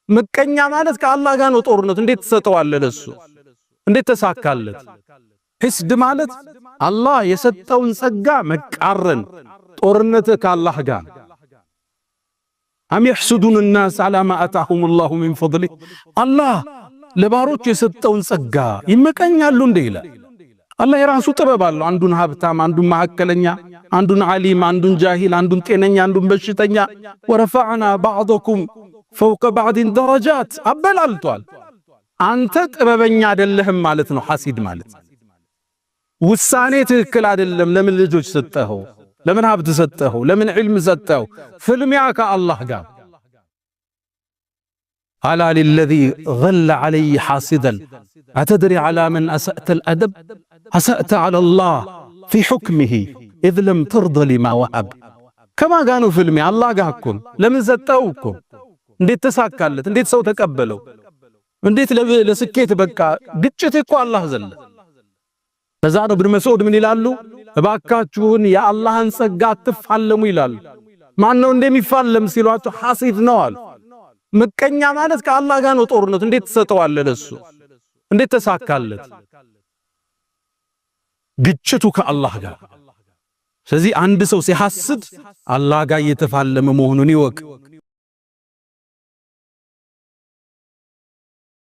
ምቀኛ ማለት ከአላህ ጋር ነው ጦርነቱ። እንዴት ተሰጠዋለህ ለሱ? እንዴት ተሳካለት? ሂስድ ማለት አላህ የሰጠውን ጸጋ መቃረን፣ ጦርነት ከአላህ ጋር። አም يحسدون الناس على ما آتاهم الله من فضله አላህ ለባሮች የሰጠውን ጸጋ ይመቀኛሉ እንደ ይላል። አላህ የራሱ ጥበብ አለው። አንዱን ሀብታም፣ አንዱን መሐከለኛ፣ አንዱን ዓሊም፣ አንዱን ጃሂል፣ አንዱን ጤነኛ፣ አንዱን በሽተኛ ወረፈዕና ባዕضኩም ፈውቀ ባዕድን ደረጃት አበላልቷል። አንተ ጥበበኛ አይደለህም ማለት ነው ሐሲድ ማለት። ውሳኔ ትክክል አይደለም። ለምን ልጆች ሰጠኸው? ለምን ሀብት ሰጠኸው? ለምን ዒልም ሰጠኸው? ፍልሚያ ከአላህ ጋር አላ ሊለዚ ገለ ዐለይ ሐሲደን አተድሪ ዐላ መን አሰእተ አልአደብ አሰእተ ዐላ ላህ ፊ ሑክሚሂ ኢዝ ለም ተርደ ሊማ ወሀብ። ከማን ጋር ነው ፍልሚያ? አላህ ጋር እኮ። ለምን ሰጠኸው እኮ። እንዴት ተሳካለት? እንዴት ሰው ተቀበለው? እንዴት ለስኬት በቃ? ግጭት እኮ አላህ ዘለ። ከዛ ነው ኢብኑ መስዑድ ምን ይላሉ? እባካችሁን የአላህን ጸጋ አትፋለሙ ይላሉ። ማን ነው እንደሚፋለም ሲሏቸው ሐሲድ ነው አሉ። ምቀኛ ማለት ከአላህ ጋር ነው ጦርነቱ። እንዴት ተሰጠዋለህ ለሱ? እንዴት ተሳካለት? ግጭቱ ከአላህ ጋር። ስለዚህ አንድ ሰው ሲሐስድ አላህ ጋር እየተፋለመ መሆኑን ይወቅ።